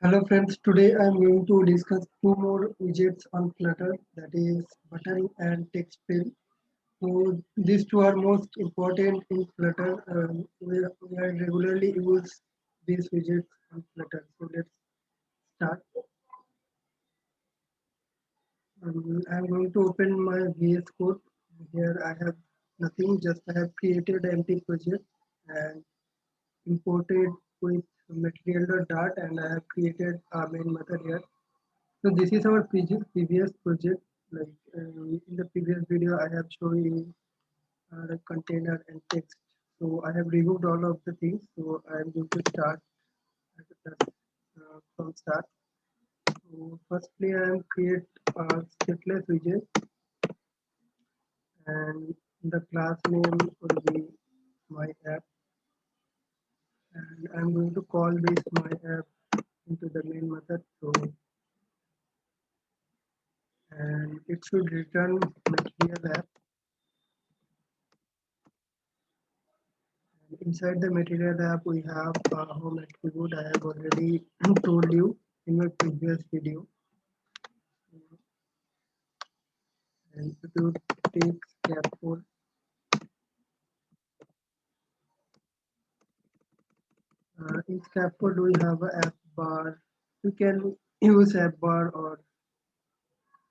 Hello friends, today I am going to discuss two more widgets on Flutter, that is button and TextField. So these two are most important in Flutter. We regularly use these widgets on Flutter. So let's start. I am going to open my VS Code. Here I have nothing, just I have created an empty project and imported with material.dart and I have created a main method here. So this is our previous project. Like in the previous video, I have shown you the container and text. So I have removed all of the things. So I am going to start from start. So firstly, I am create a stateless widget, and the class name will be my app, and I am going to call this my app into the main method. So and it should return material app. Inside the material app, we have a home attribute. I have already told you in my previous video. And if you take scaffold, in scaffold we have a app bar. You can use app bar, or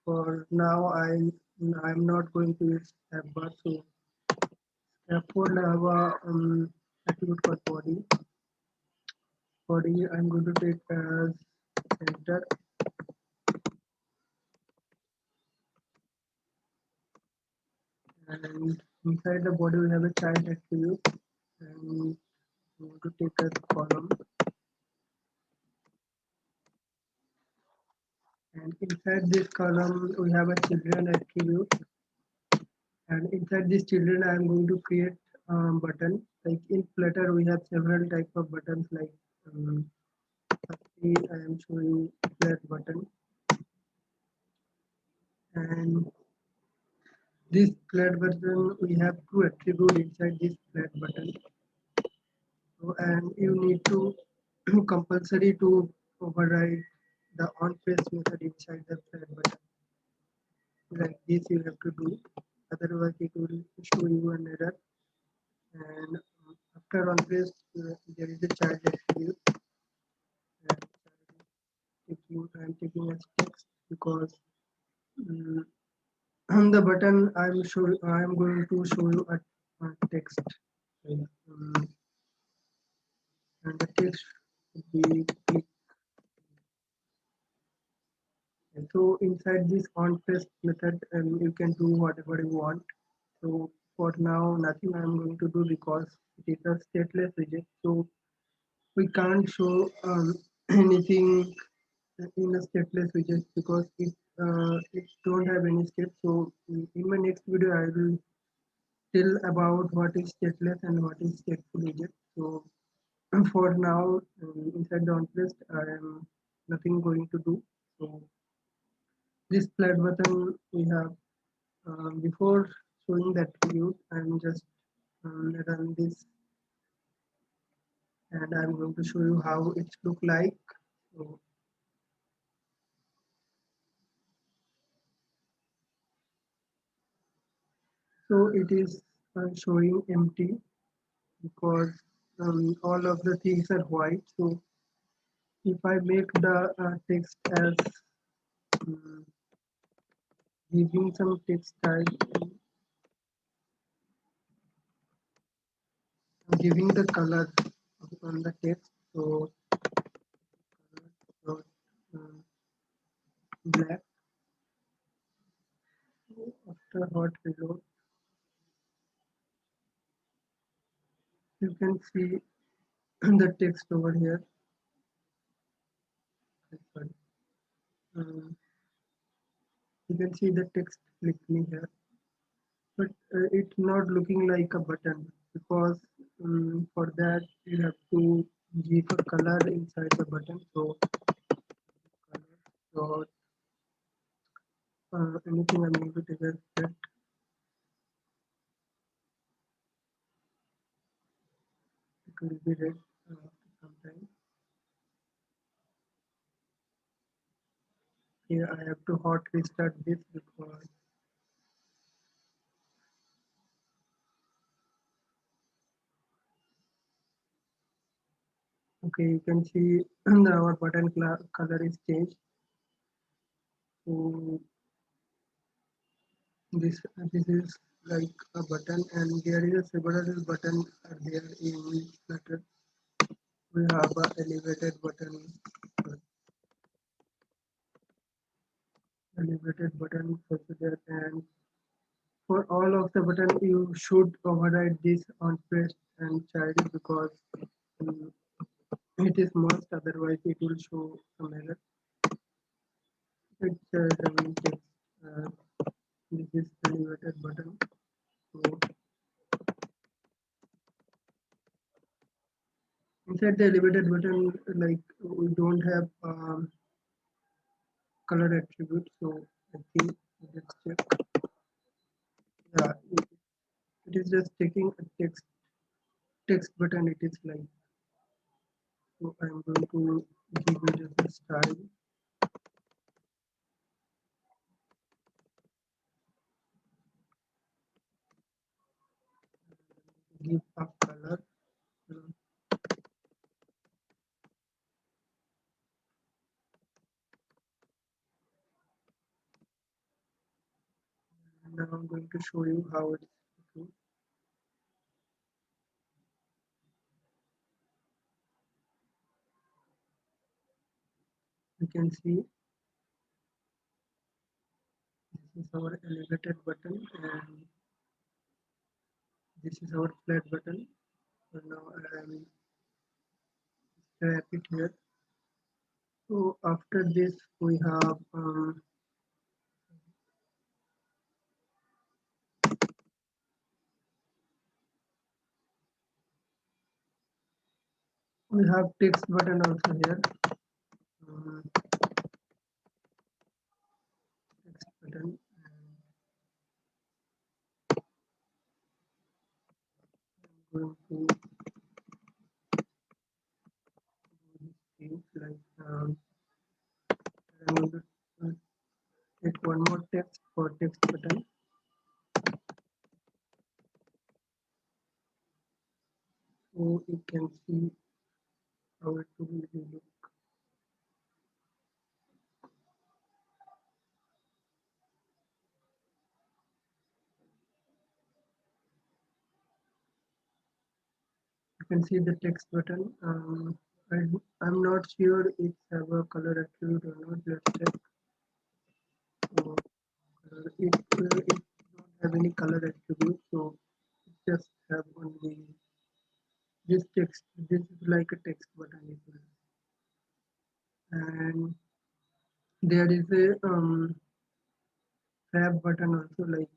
for now I'm not going to use app bar. So scaffold have a attribute called body. Body I'm going to take as center, and inside the body we have a child attribute, and I'm going to take as column. And inside this column we have a children attribute, and inside this children I am going to create button. Like in Flutter we have several type of buttons, like firstly I am showing flat button, and this flat button we have two attributes inside this flat button. So, and you need to compulsory to override the on press method inside the flat button. Like this you have to do, otherwise it will show you an error. And after on press there is a child attribute, and I'm taking as text because on the button I'm going to show you a text. um, and the text would be click. And so inside this on press method, you can do whatever you want. So for now nothing I'm going to do because it is a stateless widget. So we can't show anything in a stateless widget because it don't have any steps. So in my next video I will tell about what is stateless and what is stateful widget. So for now, inside the onPressed I am nothing going to do. So this flat button we have, before showing that view I'm just run this, and I'm going to show you how it look like. So So it is showing empty because all of the things are white. So if I make the text as um, giving some text type, giving the color on the text, so color um, black. After hot reload, you can see the text over here. Sorry. Um, you can see the text clicking here, but it's not looking like a button because for that you have to give a color inside the button. So color dot anything I'm going to take as that, it will be red after some time. Here I have to hot restart this because okay, you can see our button color is changed. So this is like a button, and there is a several button are there in Flutter. We have a elevated button procedure, and for all of the button you should override this on press and child because um, it is must, otherwise it will show some error. It's running text. Uh, this is elevated button. So inside the elevated button, like we don't have color attribute, so I think let's check. Yeah, it is just taking a text button. It is like, so I'm going to give it a style, give a color. Uh, and now I'm going to show you how it's looking. You can see this is our elevated button and this is our flat button. So now I will wrap it here. So after this we have text button also here. Um, text button and I'm going to do these things like I'm going to take one more text for text button. So you can see how it will look. You can see the text button. I'm not sure it's have a color attribute or not. Let's check. So, it don't have any color attribute, so it just have only this text. This is like a text button as well. And there is a tab button also, like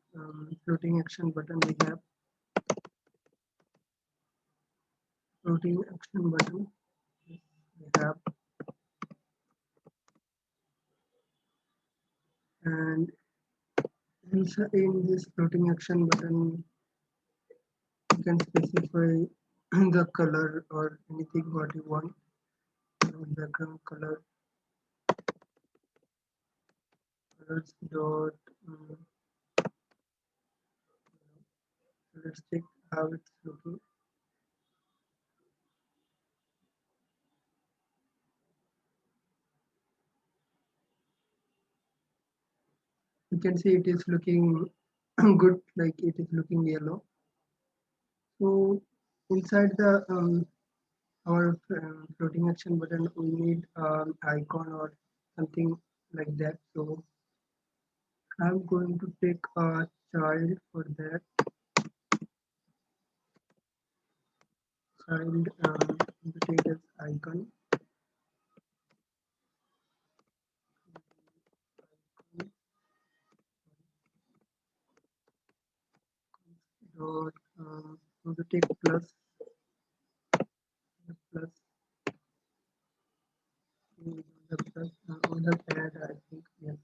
floating action button. We have floating action button. We have, and in this floating action button, you can specify the color or anything what you want. Background color, colors dot. Let's check how it's looking. You can see it is looking good, like it is looking yellow. So inside the our floating action button, we need icon or something like that. So I'm going to take a child for that. Child to take as icon. Dot going to take plus plus the plus on the add, I think, yes.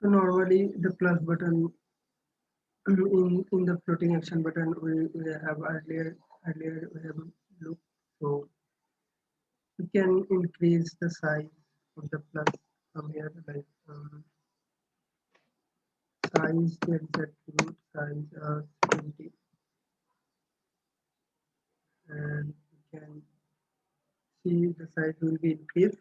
So normally the plus button in the floating action button we have earlier we have looked. So You can increase the size of the plus from here, like size, there is attribute size 20, and you can see the size will be increased.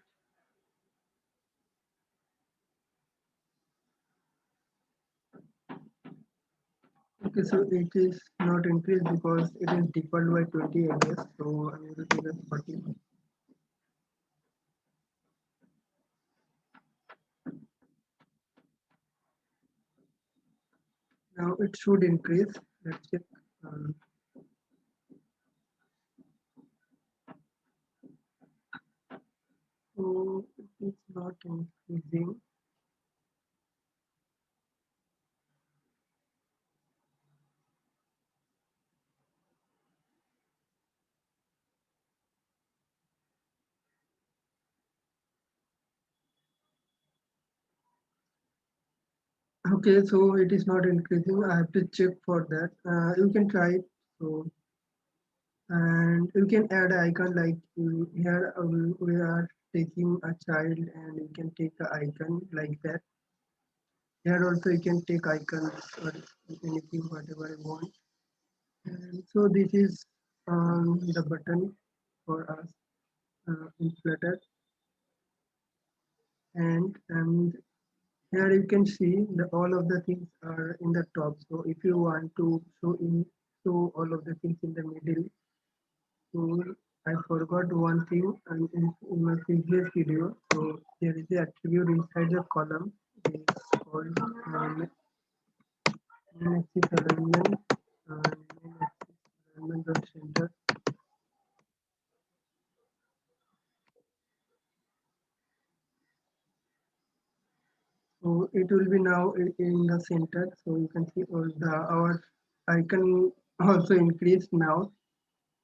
Okay, so it is not increased because it is default by 20, I guess. So I'm going to do the 40. Now it should increase. Let's check. Um, so it is not increasing. Okay, so it is not increasing. I have to check for that. You can try it. So and you can add icon like here we are taking a child and you can take the icon like that. Here also you can take icons or anything whatever you want. And so this is the button for us in Flutter, and here you can see the all of the things are in the top. So if you want to show all of the things in the middle, so I forgot one thing and in my previous video. So there is the attribute inside the column. It is called main axis alignment and main axis alignment dot center. So it will be now in the center. So you can see all the our icon also increased now.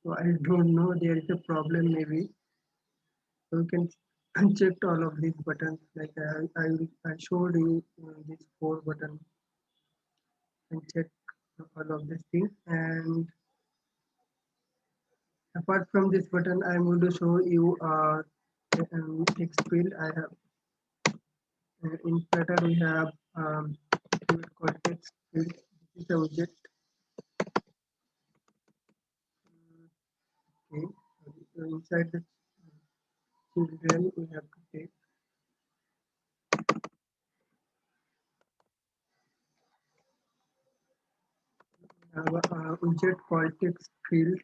So I don't know, there is a problem maybe. So you can uncheck all of these buttons. Like I showed you these four buttons and check all of these things. And apart from this button, I'm going to show you text field. I have in Flutter we have field called text field. This is a widget. Okay. So inside the children we have to take a widget called text field.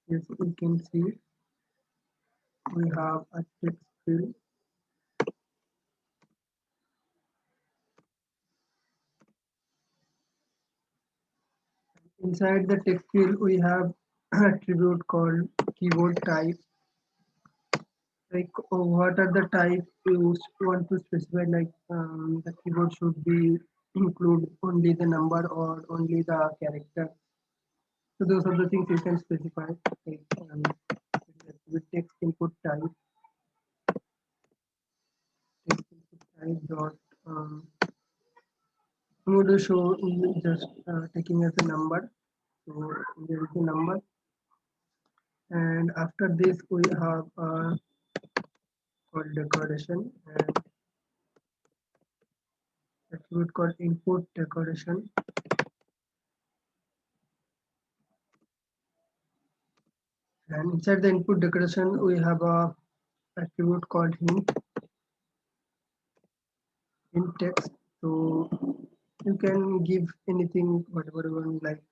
Yes, you can see we have a text field. Inside the text field, we have attribute called keyboard type. Like what are the type you want to specify? Like the keyboard should be include only the number or only the character. So those are the things you can specify. Like with text input type, text input type dot. I'm going to show just taking as a number. So there is a number, and after this we have called decoration and attribute called input decoration, and inside the input decoration we have a attribute called hint text. So you can give anything whatever you want, like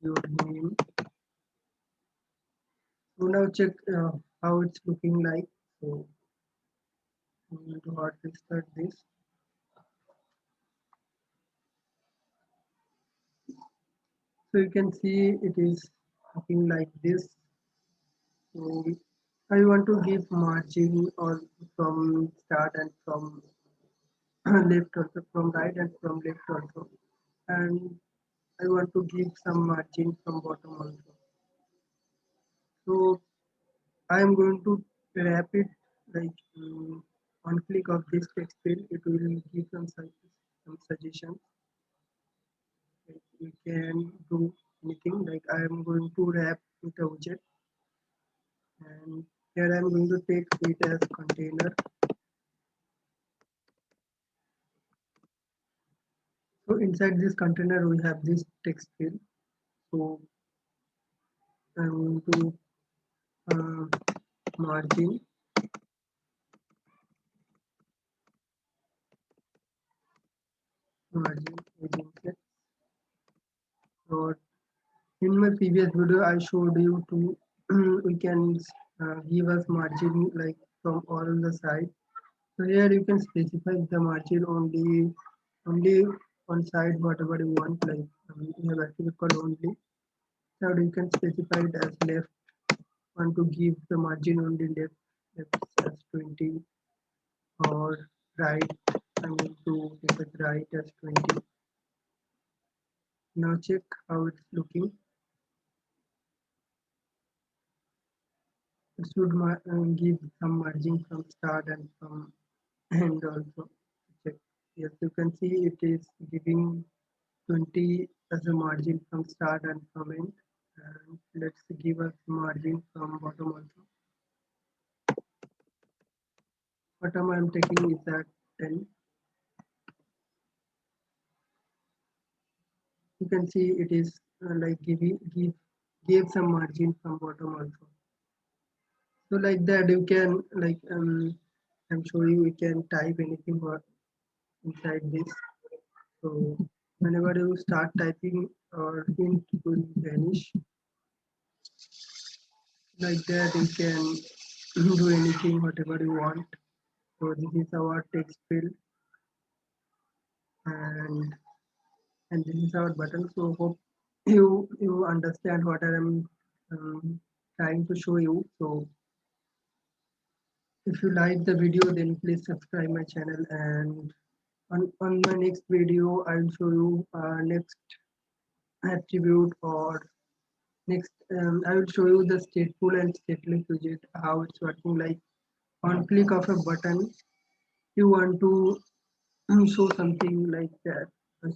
your name. So now check how it's looking like. So I'm going to hard restart this. So you can see it is looking like this. So I want to give margin or from start and from left also, from right and from left also, and I want to give some margin from bottom also. So I am going to wrap it like one click of this text field, it will give some suggestions like we can do. anything. Like I am going to wrap with a widget, and here I am going to take it as container. So inside this container we have this text field. So I'm going to margin margin agent. So in my previous video, I showed you to we can give us margin like from all the sides. So here you can specify the margin only on side whatever you want. Like you have attribute called only. So you can specify it as left. Want to give the margin only left as 20 or right. I'm going to give it right as 20. Now check how it's looking. It should give some margin from start and from end also. Check. Yes, you can see it is giving 20 as a margin from start and from end. And let's give us margin from bottom also. Bottom I am taking is at 10. You can see it is like give some margin from bottom also. So like that you can like I'm showing you can type anything inside this. So whenever you start typing or hint will vanish. Like that you can do anything whatever you want. So this is our text field, and this is our button. So hope you understand what I am trying to show you. So if you like the video, then please subscribe my channel, and on my next video I'll show you next attribute, or next I will show you the stateful and stateless widget, how it's working. Like on click of a button you want to show something like that,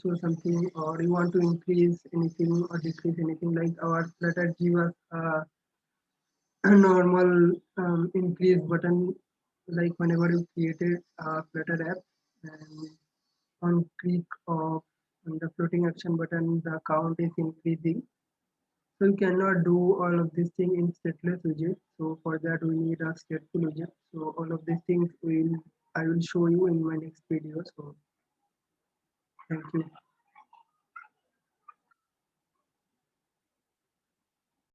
show something, or you want to increase anything or decrease anything. Like our Flutter give us a normal increase button, like whenever you created a Flutter app, and on click of the floating action button the count is increasing. So you cannot do all of these things in stateless widget. So for that we need a stateful widget. So all of these things I will show you in my next video. So thank you.